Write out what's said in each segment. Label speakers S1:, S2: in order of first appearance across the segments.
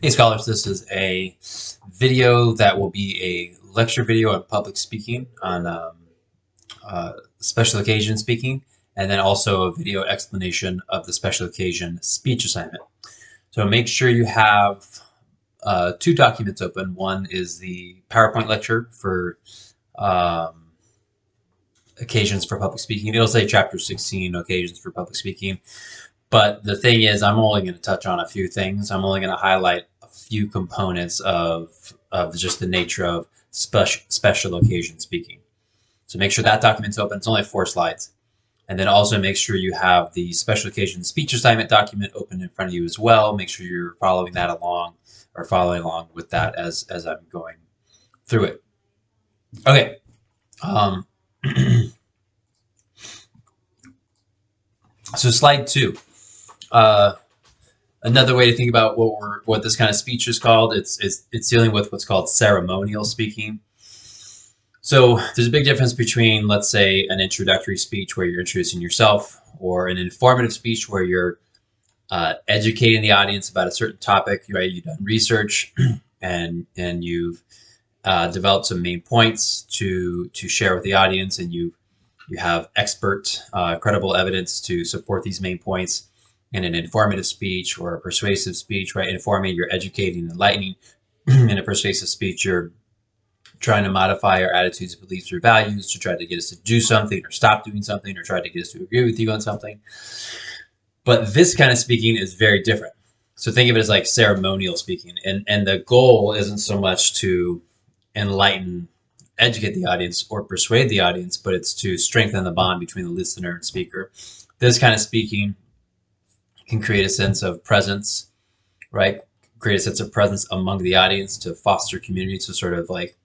S1: Hey scholars, this is a video that will be a lecture video on public speaking, on special occasion speaking, and then also a video explanation of the special occasion speech assignment. So make sure you have two documents open. One is the PowerPoint lecture for um, occasions for public speaking. It'll say chapter 16, occasions for public speaking. But the thing is, I'm only going to touch on a few things. I'm only going to highlight a few components of just the nature of special occasion speaking. So make sure that document's open. It's only 4 slides. And then also make sure you have the special occasion speech assignment document open in front of you as well. Make sure you're following that along or following along with that as I'm going through it. Okay. So slide 2. Another way to think about what this kind of speech is called, it's dealing with what's called ceremonial speaking. So there's a big difference between, let's say, an introductory speech where you're introducing yourself, or an informative speech where you're educating the audience about a certain topic. Right? You've done research and you've developed some main points to share with the audience, and you have expert, credible evidence to support these main points. In an informative speech or a persuasive speech, right? Informing, you're educating, enlightening. In a persuasive speech, you're trying to modify our attitudes, beliefs, or values to try to get us to do something or stop doing something or try to get us to agree with you on something. But this kind of speaking is very different. So think of it as like ceremonial speaking. And the goal isn't so much to enlighten, educate the audience or persuade the audience, but it's to strengthen the bond between the listener and speaker. This kind of speaking can create a sense of presence, right? Create a sense of presence among the audience to foster community, to sort of like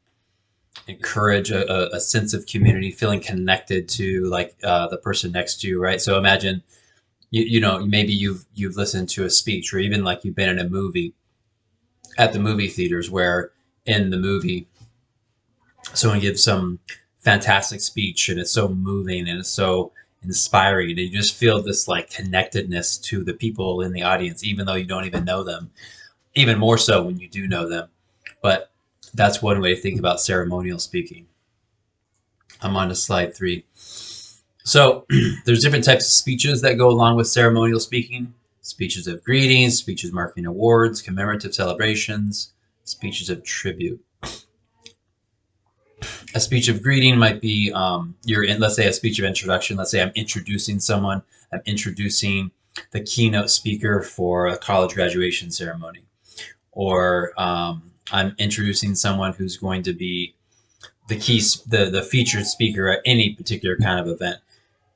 S1: encourage a sense of community, feeling connected to like the person next to you, right? So imagine, you know, maybe you've listened to a speech, or even like you've been in a movie at the movie theaters where in the movie someone gives some fantastic speech and it's so moving and it's so inspiring, and you just feel this like connectedness to the people in the audience, even though you don't even know them, even more so when you do know them. But that's one way to think about ceremonial speaking. I'm on to slide 3. So there's different types of speeches that go along with ceremonial speaking: speeches of greetings, speeches marking awards, commemorative celebrations, speeches of tribute. A speech of greeting might be, let's say, a speech of introduction. Let's say I'm introducing someone. I'm introducing the keynote speaker for a college graduation ceremony. Or I'm introducing someone who's going to be the featured speaker at any particular kind of event.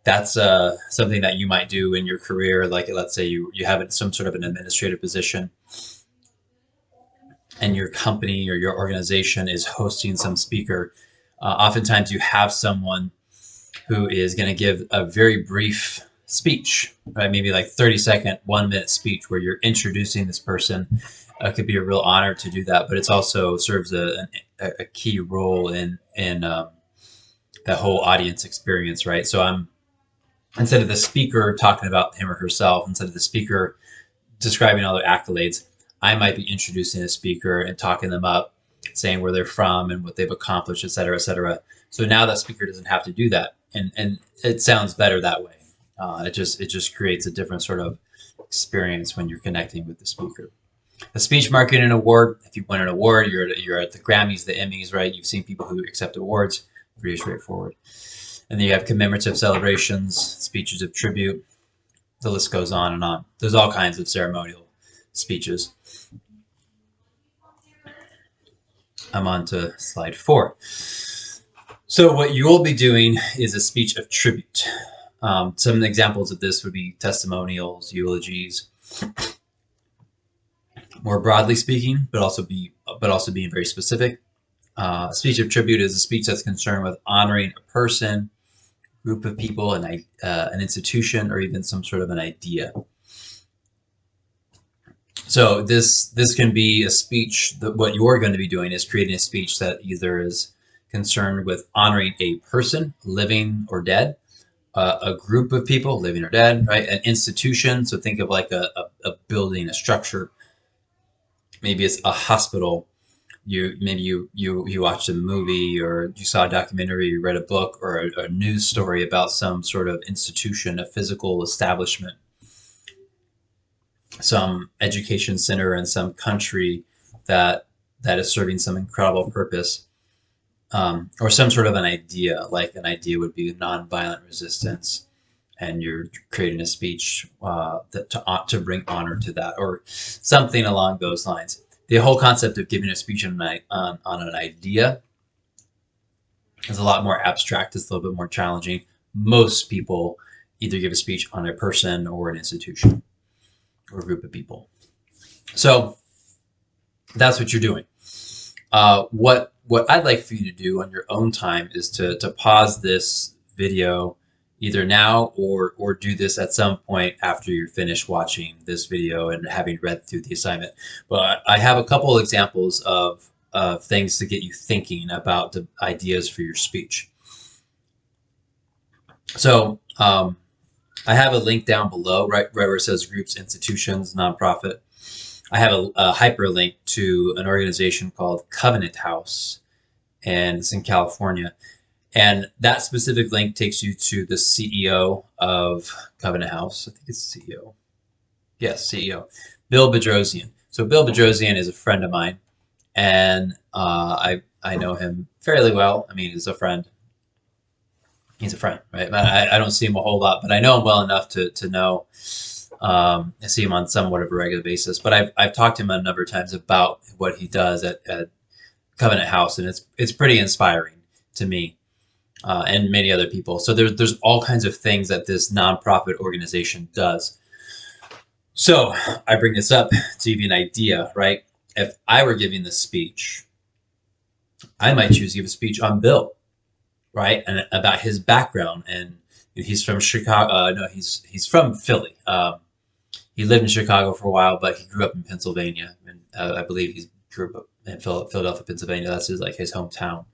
S1: That's something that you might do in your career. Like, let's say you have some sort of an administrative position, and your company or your organization is hosting some speaker. Oftentimes you have someone who is going to give a very brief speech, right? Maybe like 30-second, 1-minute speech where you're introducing this person. It could be a real honor to do that, but it also serves a key role in the whole audience experience, right? So instead of the speaker talking about him or herself, instead of the speaker describing all their accolades, I might be introducing a speaker and talking them up, saying where they're from and what they've accomplished, et cetera, et cetera. So now that speaker doesn't have to do that, and it sounds better that way. It just creates a different sort of experience when you're connecting with the speaker. A speech marking an award. If you win an award, you're at the Grammys, the Emmys, right? You've seen people who accept awards. Pretty straightforward. And then you have commemorative celebrations, speeches of tribute. The list goes on and on. There's all kinds of ceremonial speeches. I'm on to slide 4. So what you will be doing is a speech of tribute. Some examples of this would be testimonials, eulogies. More broadly speaking, but also being very specific. A speech of tribute is a speech that's concerned with honoring a person, group of people, an institution, or even some sort of an idea. So this can be a speech that what you're going to be doing is creating a speech that either is concerned with honoring a person, living or dead, a group of people, living or dead, right? An institution. So think of like a building, a structure, Maybe it's a hospital. You watched a movie, or you saw a documentary, you read a book, or a news story about some sort of institution, a physical establishment, some education center in some country that is serving some incredible purpose, or some sort of an idea. Like an idea would be nonviolent resistance, and you're creating a speech to bring honor to that, or something along those lines. The whole concept of giving a speech on an idea is a lot more abstract. It's a little bit more challenging. Most people either give a speech on a person or an institution or a group of people. So that's what you're doing. What I'd like for you to do on your own time is to pause this video either now or do this at some point after you're finished watching this video and having read through the assignment. But I have a couple of examples of things to get you thinking about the ideas for your speech. So I have a link down below, right where it says groups, institutions, nonprofit. I have a hyperlink to an organization called Covenant House, and it's in California. And that specific link takes you to the CEO of Covenant House. I think it's CEO. Yes, CEO. Bill Bedrosian. So Bill Bedrosian is a friend of mine, and I know him fairly well. I mean, he's a friend. He's a friend, right? I don't see him a whole lot, but I know him well enough to know. I see him on somewhat of a regular basis. But I've talked to him a number of times about what he does at Covenant House, and it's pretty inspiring to me. And many other people. So there's all kinds of things that this nonprofit organization does. So I bring this up to give you an idea, right? If I were giving this speech, I might choose to give a speech on Bill, right? And about his background. And he's from Chicago. No, he's from Philly. He lived in Chicago for a while, but he grew up in Pennsylvania. And I believe he grew up in Philadelphia, Pennsylvania. That's his hometown.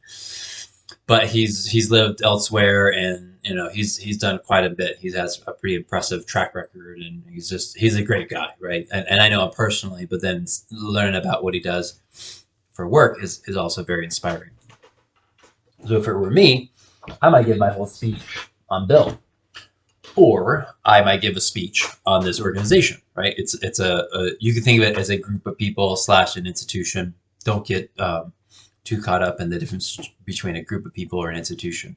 S1: But he's lived elsewhere, and he's done quite a bit. He has a pretty impressive track record, and he's a great guy, right? And I know him personally, but then learning about what he does for work is also very inspiring. So if it were me, I might give my whole speech on Bill, or I might give a speech on this organization, right? It's you can think of it as a group of people / an institution. Don't get too caught up in the difference between a group of people or an institution.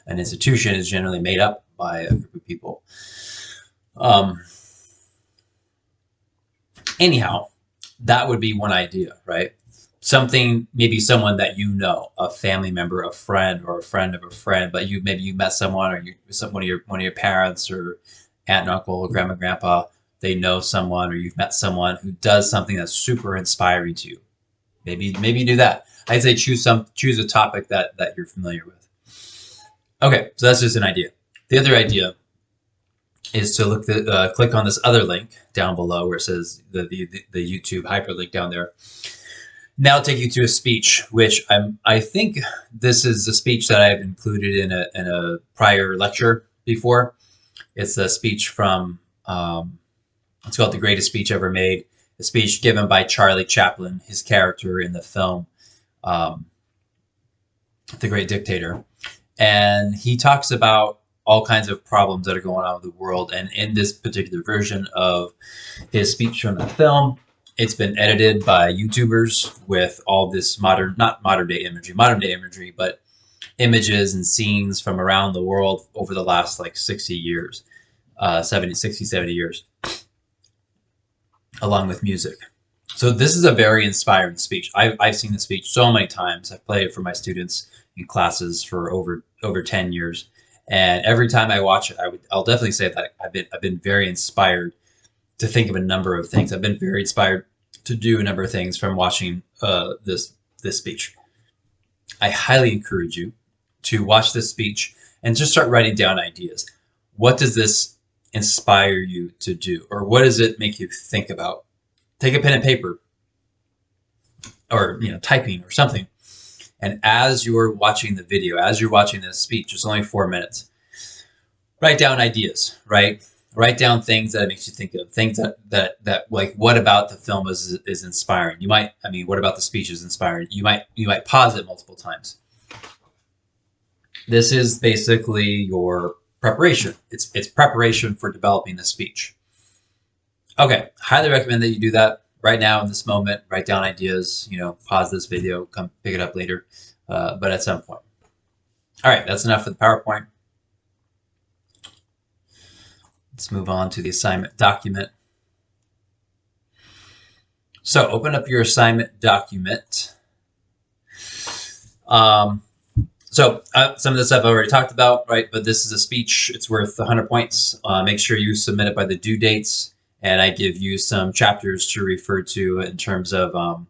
S1: An institution is generally made up by a group of people. Anyhow, that would be one idea, right? Something, maybe someone that you know, a family member, a friend, or a friend of a friend, but maybe you met someone, or one of your parents, or aunt and uncle, or grandma, grandpa. They know someone, or you've met someone who does something that's super inspiring to you. Maybe do that. I'd say choose a topic that you're familiar with. Okay, so that's just an idea. The other idea is to click on this other link down below where it says the YouTube hyperlink down there. Now take you to a speech, which I think this is a speech that I've included in a prior lecture before. It's a speech from it's called The Greatest Speech Ever Made. A speech given by Charlie Chaplin, his character in the film The Great Dictator. And he talks about all kinds of problems that are going on with the world. And in this particular version of his speech from the film, it's been edited by YouTubers with all this not modern day imagery, but images and scenes from around the world over the last 60 years, 70 years, along with music. So this is a very inspiring speech. I've seen the speech so many times. I've played it for my students in classes for over 10 years. And every time I watch it, I'll definitely say that I've been very inspired to think of a number of things. I've been very inspired to do a number of things from watching this speech. I highly encourage you to watch this speech and just start writing down ideas. What does this inspire you to do? Or what does it make you think about? Take a pen and paper, or typing or something. And as you're watching the video, as you're watching this speech, it's only 4 minutes, write down ideas, right? Write down things that it makes you think of, things that like, what about the film is inspiring? You might, I mean, what about the speech is inspiring? You might pause it multiple times. This is basically your preparation. It's preparation for developing the speech. Okay, highly recommend that you do that right now in this moment. Write down ideas. Pause this video, come pick it up later, but at some point. All right, that's enough for the PowerPoint. Let's move on to the assignment document. So open up your assignment document. Some of this stuff I already talked about, right? But this is a speech. It's worth 100 points. Make sure you submit it by the due dates. And I give you some chapters to refer to in terms of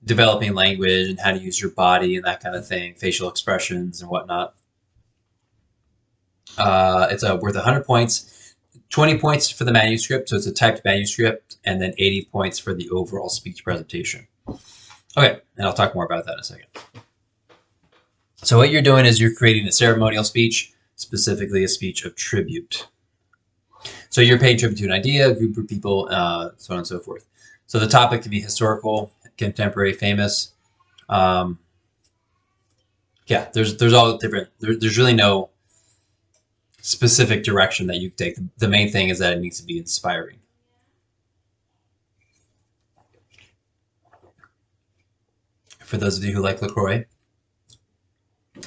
S1: developing language and how to use your body and that kind of thing, facial expressions and whatnot. It's worth 100 points, 20 points for the manuscript. So it's a typed manuscript, and then 80 points for the overall speech presentation. Okay, and I'll talk more about that in a second. So what you're doing is you're creating a ceremonial speech, specifically a speech of tribute. So you're paying tribute to an idea, a group of people, so on and so forth. So the topic can be historical, contemporary, famous. Yeah, there's all different. There's really no specific direction that you take. The main thing is that it needs to be inspiring. For those of you who like LaCroix,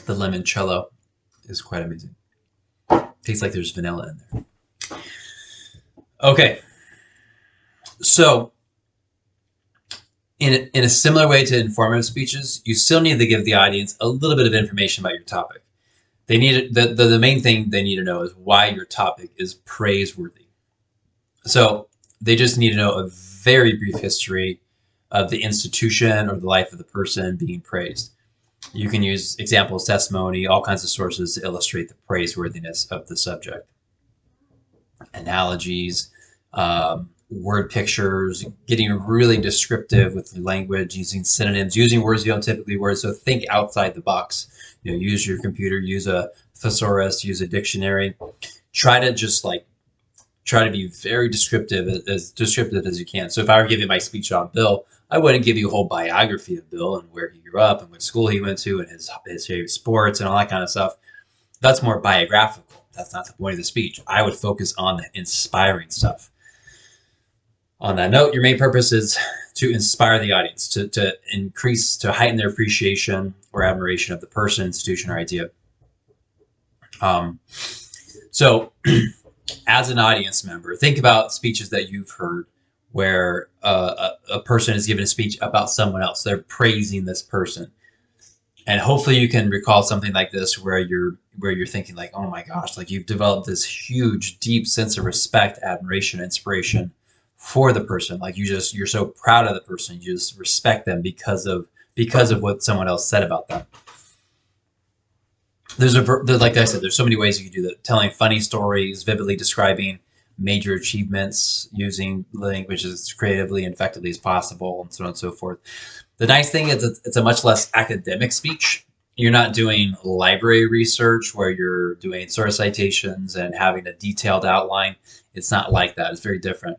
S1: the limoncello is quite amazing. Tastes like there's vanilla in there. Okay, so in a similar way to informative speeches, you still need to give the audience a little bit of information about your topic. They need the main thing they need to know is why your topic is praiseworthy. So they just need to know a very brief history of the institution or the life of the person being praised. You can use examples, testimony, all kinds of sources to illustrate the praiseworthiness of the subject. Analogies, word pictures, getting really descriptive with the language, using synonyms, using words you don't typically use. So think outside the box. Use your computer, use a thesaurus, use a dictionary. Try to be very descriptive as you can. So if I were giving my speech on Bill, I wouldn't give you a whole biography of Bill and where he grew up and what school he went to and his favorite sports and all that kind of stuff. That's more biographical. That's not the point of the speech. I would focus on the inspiring stuff. On that note, your main purpose is to inspire the audience, to heighten their appreciation or admiration of the person, institution, or idea. So as an audience member, think about speeches that you've heard where a person is giving a speech about someone else. They're praising this person. And hopefully you can recall something like this where you're thinking like, oh my gosh, like you've developed this huge, deep sense of respect, admiration, inspiration for the person. Like you're so proud of the person. You just respect them because of what someone else said about them. Like I said, there's so many ways you can do that. Telling funny stories, vividly describing major achievements, using language as creatively and effectively as possible, and so on and so forth. The nice thing is it's a much less academic speech. You're not doing library research where you're doing source citations and having a detailed outline. It's not like that. It's very different.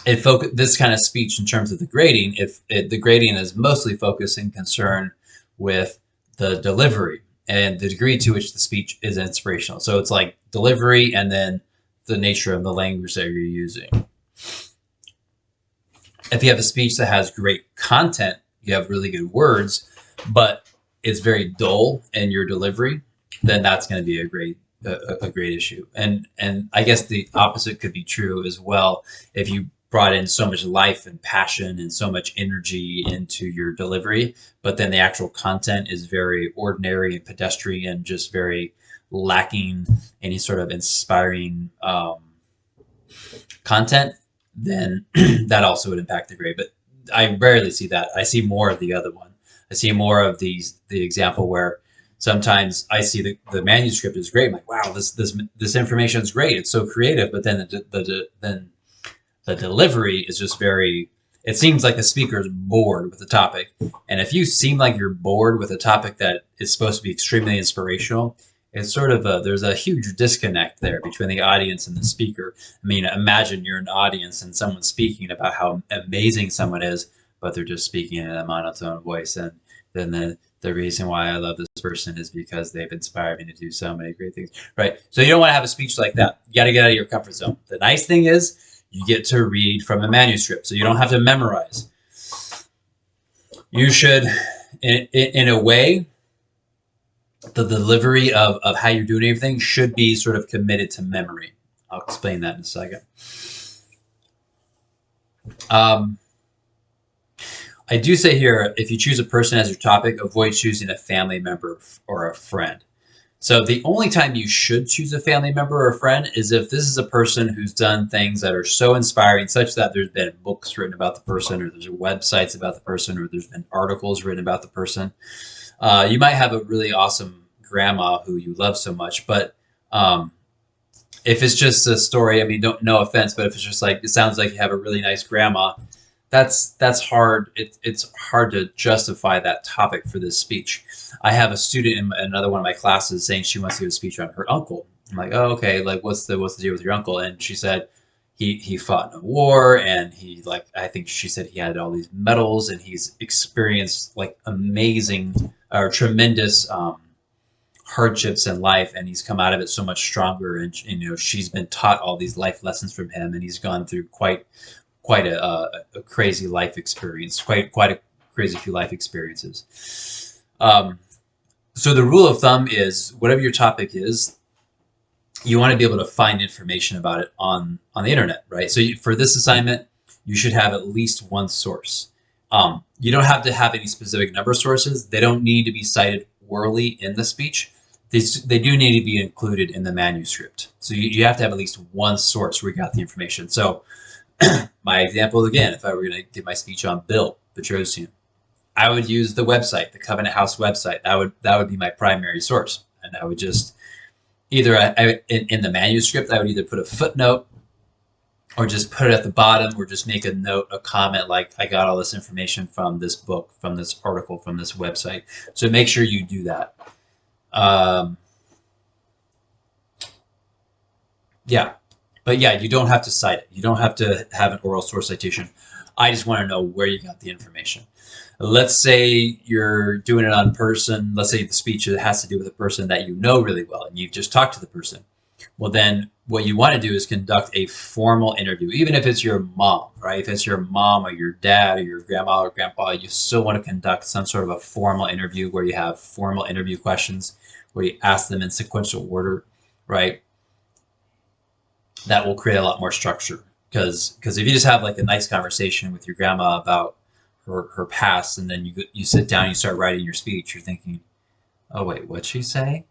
S1: This kind of speech in terms of the grading, the grading is mostly focused and concerned with the delivery and the degree to which the speech is inspirational. So it's like delivery and then the nature of the language that you're using. If you have a speech that has great content, you have really good words, but it's very dull in your delivery, then that's going to be a great issue. And I guess the opposite could be true as well. If you brought in so much life and passion and so much energy into your delivery, but then the actual content is very ordinary and pedestrian, just very lacking any sort of inspiring content, then that also would impact the grade. But I rarely see that. I see more of the other one. I see more of the example where sometimes I see the manuscript is great. I'm like, wow, this information is great. It's so creative. But then the delivery is just very, it seems like the speaker is bored with the topic. And if you seem like you're bored with a topic that is supposed to be extremely inspirational it's sort of there's a huge disconnect there between the audience and the speaker. I mean, imagine you're an audience and someone's speaking about how amazing someone is, but they're just speaking in a monotone voice. And then the reason why I love this person is because they've inspired me to do so many great things, right? So you don't want to have a speech like that. You got to get out of your comfort zone. The nice thing is you get to read from a manuscript, so you don't have to memorize. You should, in a way, the delivery of how you're doing everything should be sort of committed to memory. I'll explain that in a second. I do say here, if you choose a person as your topic, avoid choosing a family member or a friend. So the only time you should choose a family member or a friend is if this is a person who's done things that are so inspiring, such that there's been books written about the person, or there's websites about the person, or there's been articles written about the person. You might have a really awesome grandma who you love so much, but if it's just a story, I mean, no offense, but if it's just like, it sounds like you have a really nice grandma, that's hard. It's hard to justify that topic for this speech. I have a student in another one of my classes saying she wants to give a speech on her uncle. I'm like, oh, okay, like what's the deal with your uncle? And she said he fought in a war, and he, like, I think she said he had all these medals, and he's experienced like amazing or tremendous hardships in life, and he's come out of it so much stronger. And you know, she's been taught all these life lessons from him, and he's gone through quite a crazy life experience, quite a crazy few life experiences. So the rule of thumb is, whatever your topic is, you want to be able to find information about it on the internet, right? So for this assignment, you should have at least one source. You don't have to have any specific number of sources. They don't need to be cited orally in the speech. They do need to be included in the manuscript. So you have to have at least one source where you got the information. So my example again, if I were going to give my speech on Bill Petrosian, I would use the website, the Covenant House website. That would be my primary source, and I would just either in the manuscript, I would either put a footnote, or just put it at the bottom, or just make a note, a comment like, I got all this information from this book, from this article, from this website. So make sure you do that. Yeah. But yeah, you don't have to cite it. You don't have to have an oral source citation. I just want to know where you got the information. Let's say you're doing it on person. Let's say the speech has to do with a person that you know really well, and you've just talked to the person. Well, then what you want to do is conduct a formal interview, even if it's your mom, right? If it's your mom or your dad or your grandma or grandpa, you still want to conduct some sort of a formal interview where you have formal interview questions, where you ask them in sequential order, right? That will create a lot more structure, because if you just have like a nice conversation with your grandma about her past, and then you sit down and you start writing your speech, you're thinking, oh wait, what'd she say?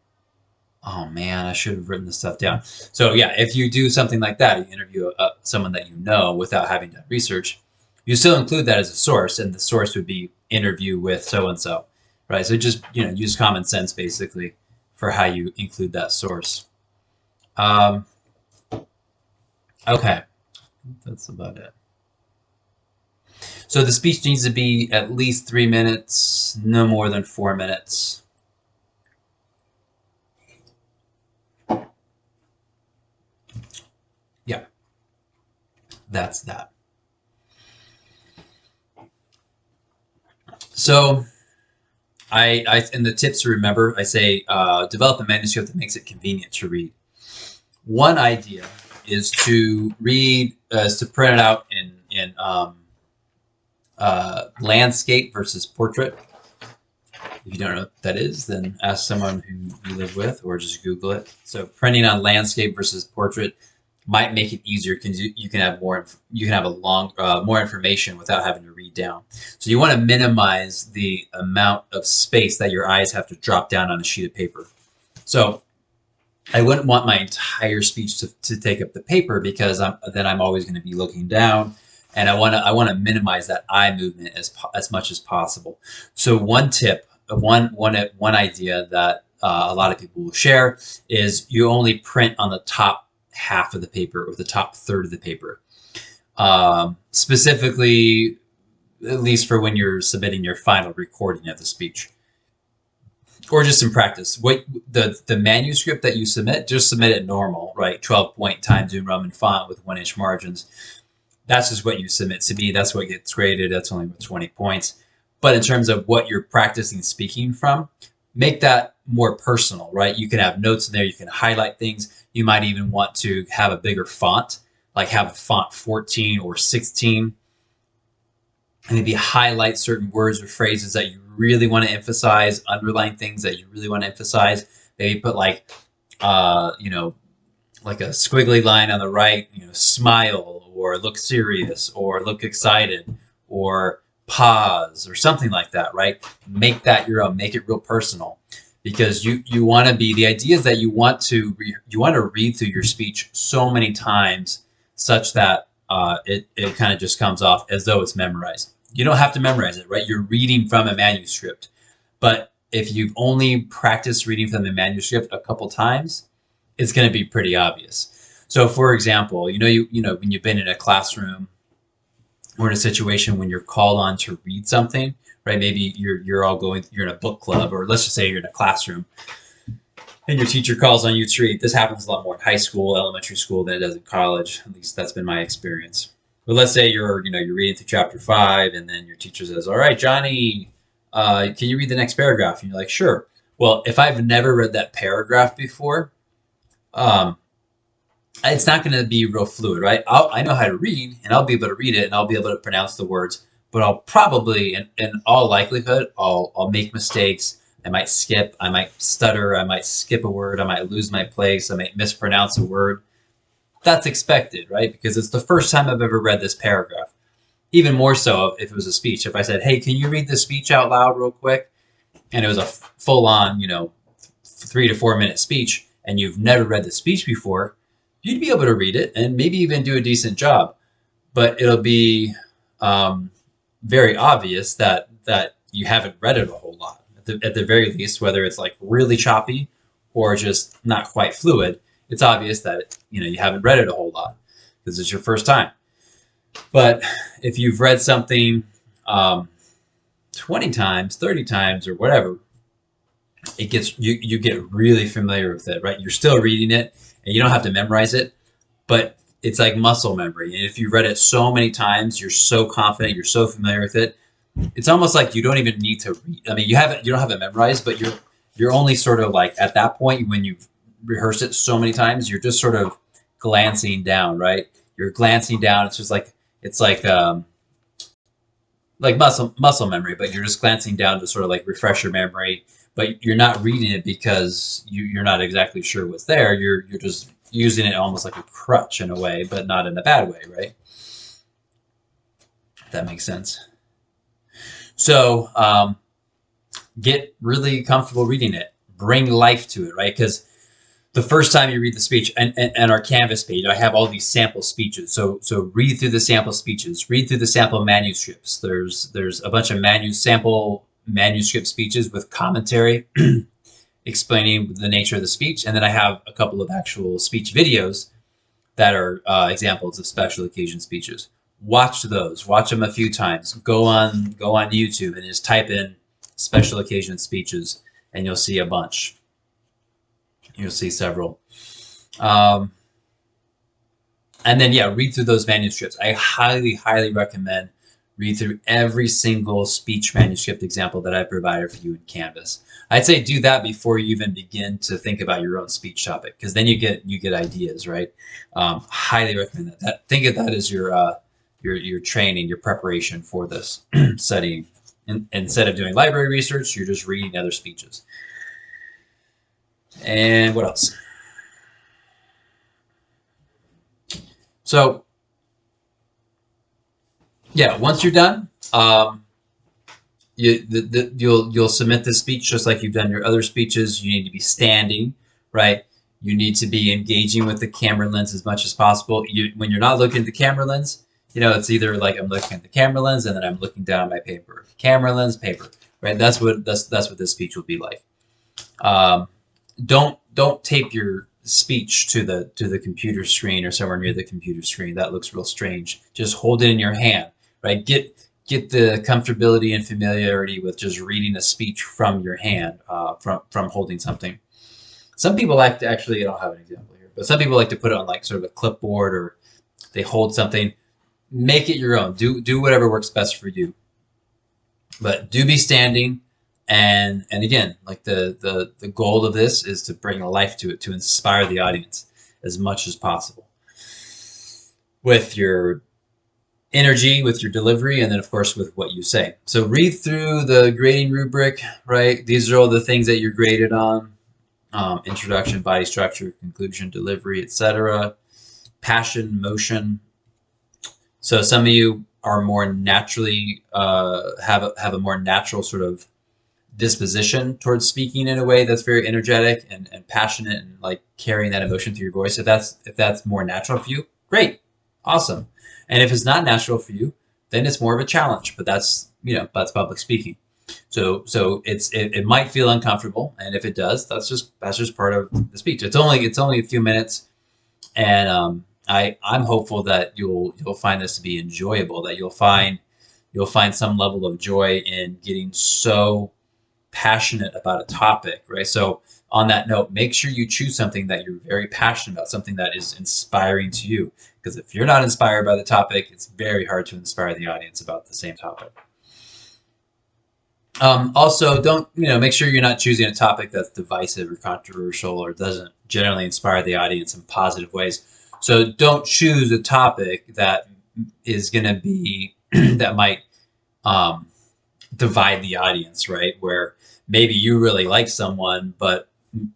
S1: Oh man, I should have written this stuff down. So yeah, if you do something like that, you interview someone that you know without having done research, you still include that as a source, and the source would be interview with so and so, right? So just, you know, use common sense basically for how you include that source. Okay, that's about it. So the speech needs to be at least 3 minutes, no more than 4 minutes. Yeah, that's that. So in the tips to remember, I say develop a manuscript that makes it convenient to read. One idea is to read, to print it out in landscape versus portrait. If you don't know what that is, then ask someone who you live with, or just Google it. So printing on landscape versus portrait might make it easier, because you can have more information without having to read down. So you want to minimize the amount of space that your eyes have to drop down on a sheet of paper. So I wouldn't want my entire speech to take up the paper, because then I'm always going to be looking down, and I want to minimize that eye movement as much as possible. So one tip, one idea that a lot of people will share is you only print on the top half of the paper, or the top third of the paper. Specifically, at least for when you're submitting your final recording of the speech. or just in practice, what the manuscript that you submit, just submit it normal, right? 12-point Times New Roman font with 1-inch margins. That's just what you submit to me. That's what gets graded. That's only with 20 points. But in terms of what you're practicing speaking from, make that more personal, right? You can have notes in there. You can highlight things. You might even want to have a bigger font, like have a font 14 or 16, and maybe highlight certain words or phrases that you really want to emphasize, underline things that you really want to emphasize. Maybe put like, like a squiggly line on the right, smile or look serious or look excited or pause or something like that, right? Make that your own, make it real personal, because you want to be, the idea is that you want to read through your speech so many times such that it kind of just comes off as though it's memorized. You don't have to memorize it, right? You're reading from a manuscript. But if you've only practiced reading from the manuscript a couple times, it's going to be pretty obvious. So for example, when you've been in a classroom or in a situation when you're called on to read something, right? Maybe you're in a book club, or let's just say you're in a classroom and your teacher calls on you to read. This happens a lot more in high school, elementary school than it does in college. At least that's been my experience. But let's say you're reading through chapter 5, and then your teacher says, "All right, Johnny, can you read the next paragraph?" And you're like, "Sure." Well, if I've never read that paragraph before, it's not going to be real fluid, right? I know how to read, and I'll be able to read it, and I'll be able to pronounce the words, but I'll probably, in all likelihood, I'll make mistakes. I might skip, I might stutter, I might skip a word, I might lose my place, I might mispronounce a word. That's expected, right? Because it's the first time I've ever read this paragraph. Even more so if it was a speech. If I said, "Hey, can you read this speech out loud real quick?" And it was a full-on, 3 to 4 minute speech, and you've never read the speech before, you'd be able to read it and maybe even do a decent job. But it'll be very obvious that you haven't read it a whole lot. At the very least, whether it's like really choppy or just not quite fluid, it's obvious that you haven't read it a whole lot because it's your first time. But if you've read something 20 times, 30 times, or whatever, it gets you get really familiar with it, right? You're still reading it, and you don't have to memorize it, but it's like muscle memory. And if you read it so many times, you're so confident, you're so familiar with it. It's almost like you don't even need to read. I mean, you don't have it memorized, but you're only sort of like at that point when you've rehearsed it so many times, you're just sort of glancing down, right? You're glancing down. It's just like muscle memory, but you're just glancing down to sort of like refresh your memory. But you're not reading it because you're not exactly sure what's there. You're just using it almost like a crutch in a way, but not in a bad way, right? If that makes sense. So get really comfortable reading it. Bring life to it, right? Because the first time you read the speech, and our Canvas page, I have all these sample speeches. So read through the sample speeches. Read through the sample manuscripts. There's a bunch of sample manuscript speeches with commentary explaining the nature of the speech. And then I have a couple of actual speech videos that are examples of special occasion speeches. Watch those. Watch them a few times. Go on YouTube and just type in special occasion speeches, and you'll see a bunch. You'll see several. And then, read through those manuscripts. I highly, highly recommend read through every single speech manuscript example that I provided for you in Canvas. I'd say do that before you even begin to think about your own speech topic, because then you get ideas, right? Highly recommend that. Think of that as your training, your preparation for this studying. Instead of doing library research, you're just reading other speeches. And what else? So, once you're done, you'll submit this speech just like you've done your other speeches. You need to be standing, right? You need to be engaging with the camera lens as much as possible. When you're not looking at the camera lens, it's either like I'm looking at the camera lens and then I'm looking down at my paper. Camera lens, paper, right? That's what this speech will be like. Don't tape your speech to the computer screen or somewhere near the computer screen. That looks real strange. Just hold it in your hand, right? Get get the comfortability and familiarity with just reading a speech from your hand, from holding something. Some people like to actually, I don't have an example here, but some people like to put it on like sort of a clipboard, or they hold something. Make it your own. Do whatever works best for you. But do be standing, and again, like the goal of this is to bring life to it, to inspire the audience as much as possible with your energy, with your delivery, and then of course with what you say. So read through the grading rubric, right? These are all the things that you're graded on. Introduction, body structure, conclusion, delivery, etc. Passion, motion. So some of you are more naturally have a more natural sort of disposition towards speaking in a way that's very energetic and passionate, and like carrying that emotion through your voice. If that's more natural for you, great, awesome. And if it's not natural for you, then it's more of a challenge. But that's that's public speaking. So it might feel uncomfortable, and if it does, that's just part of the speech. It's only a few minutes, and I'm hopeful that you'll find this to be enjoyable. That you'll find some level of joy in getting so passionate about a topic, right? So on that note, make sure you choose something that you're very passionate about, something that is inspiring to you. Because if you're not inspired by the topic, it's very hard to inspire the audience about the same topic. Also, don't make sure you're not choosing a topic that's divisive or controversial or doesn't generally inspire the audience in positive ways. So don't choose a topic that is going to be that might divide the audience, right? Where maybe you really like someone, but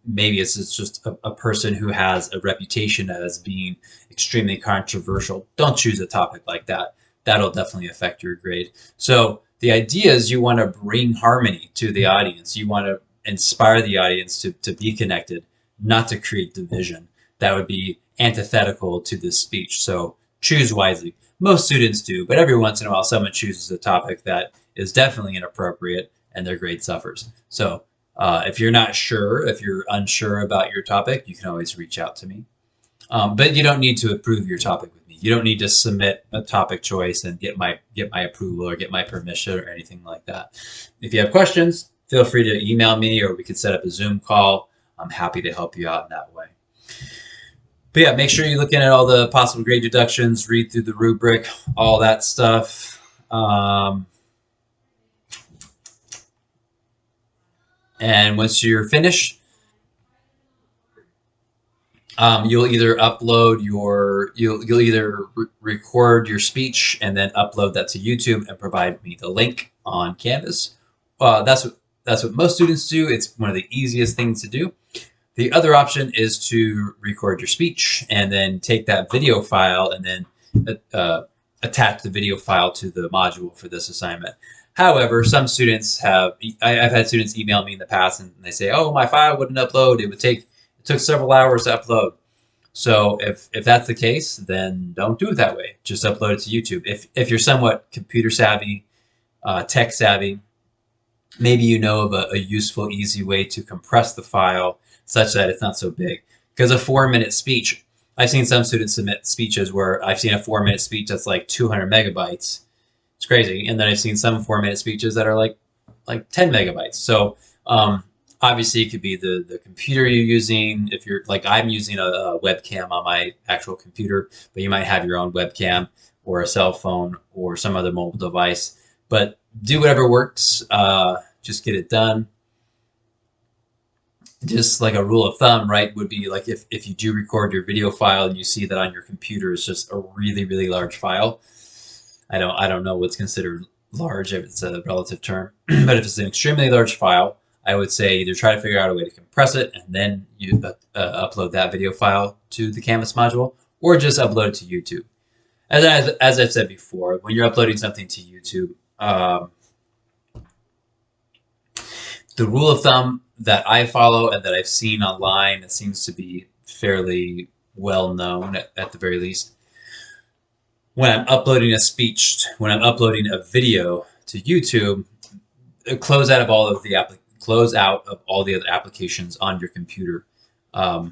S1: maybe it's just a person who has a reputation as being extremely controversial. Don't choose a topic like that. That'll definitely affect your grade. So the idea is you want to bring harmony to the audience. You want to inspire the audience to be connected, not to create division. That would be antithetical to this speech. So choose wisely. Most students do, but every once in a while someone chooses a topic that is definitely inappropriate and their grade suffers. So if you're unsure about your topic, you can always reach out to me. But you don't need to approve your topic with me. You don't need to submit a topic choice and get my approval or get my permission or anything like that. If you have questions, feel free to email me, or we could set up a Zoom call. I'm happy to help you out in that way. But yeah, make sure you're looking at all the possible grade deductions, read through the rubric, all that stuff. And once you're finished, you'll either record your speech and then upload that to YouTube and provide me the link on Canvas. That's what most students do. It's one of the easiest things to do. The other option is to record your speech and then take that video file and then attach the video file to the module for this assignment. However, some students I've had students email me in the past and they say, oh, my file wouldn't upload. It took several hours to upload. So if that's the case, then don't do it that way. Just upload it to YouTube. If you're somewhat computer savvy, tech savvy, maybe you know of a useful, easy way to compress the file such that it's not so big. Because a 4-minute speech, I've seen some students submit speeches where I've seen a 4-minute speech that's like 200 megabytes. It's crazy. And then I've seen some 4-minute speeches that are like 10 megabytes. So obviously it could be the computer you're using. If you're like, I'm using a webcam on my actual computer, but you might have your own webcam or a cell phone or some other mobile device. But do whatever works. Just get it done. Just like a rule of thumb, right, would be like if you do record your video file and you see that on your computer is just a really, really large file. I don't know what's considered large if it's a relative term, but if it's an extremely large file, I would say either try to figure out a way to compress it and then you upload that video file to the Canvas module, or just upload it to YouTube. As I've said before, when you're uploading something to YouTube, the rule of thumb that I follow and that I've seen online, it seems to be fairly well known at the very least. When I'm uploading a speech, when I'm uploading a video to YouTube, close out of all the other applications on your computer. But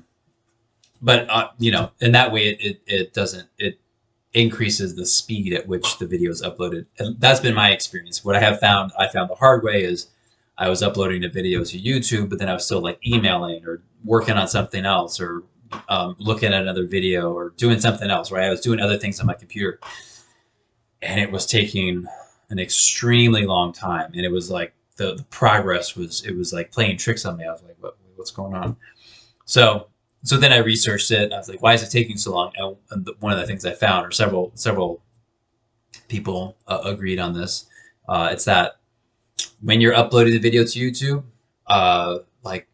S1: in that way, it increases the speed at which the video is uploaded. And that's been my experience. What I found the hard way is I was uploading the video to YouTube, but then I was still like emailing or working on something else or looking at another video or doing something else, right? I was doing other things on my computer, and it was taking an extremely long time. And it was like the progress was like playing tricks on me. I was like, what's going on? So then I researched it. I was like, why is it taking so long? And one of the things I found, or several people agreed on this, it's that when you're uploading the video to YouTube, like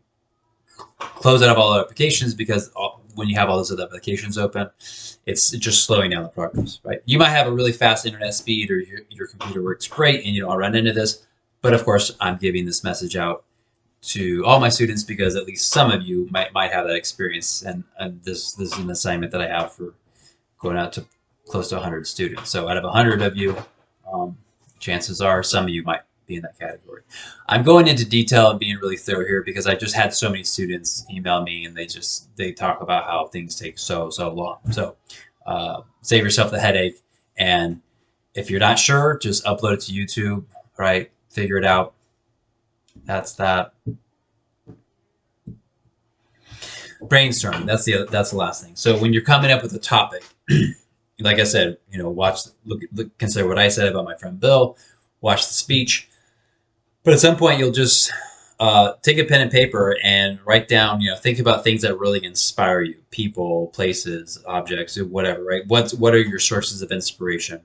S1: close out of all applications, because when you have all those other applications open, it's just slowing down the progress, right? You might have a really fast internet speed, or your computer works great and you don't run into this. But of course, I'm giving this message out to all my students because at least some of you might have that experience. And this is an assignment that I have for going out to close to 100 students. So out of 100 of you, chances are some of you might be in that category. I'm going into detail and being really thorough here because I just had so many students email me, and they talk about how things take so long. So save yourself the headache. And if you're not sure, just upload it to YouTube, right? Figure it out. That's that. Brainstorming. That's the last thing. So when you're coming up with a topic, like I said, look, consider what I said about my friend Bill. Watch the speech. But at some point, you'll just take a pen and paper and write down. Think about things that really inspire you: people, places, objects, whatever. Right? What are your sources of inspiration?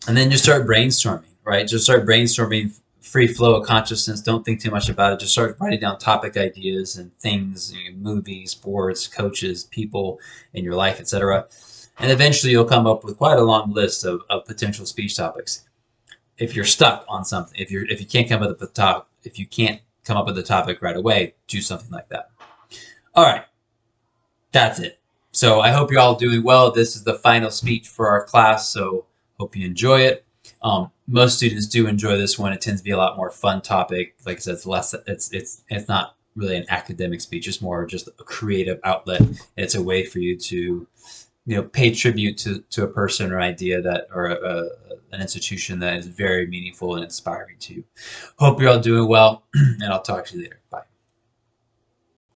S1: And then just start brainstorming. Right? Just start brainstorming. Free flow of consciousness. Don't think too much about it. Just start writing down topic ideas and things, movies, sports, coaches, people in your life, etc. And eventually you'll come up with quite a long list of potential speech topics. If you're stuck on something, if you can't come up with a topic right away, do something like that. All right, that's it. So I hope you're all doing well. This is the final speech for our class, so hope you enjoy it. Most students do enjoy this one. It tends to be a lot more fun topic. Like I said, it's not really an academic speech. It's more just a creative outlet. And it's a way for you to, pay tribute to a person or idea or an institution that is very meaningful and inspiring to you. Hope you're all doing well, and I'll talk to you later. Bye.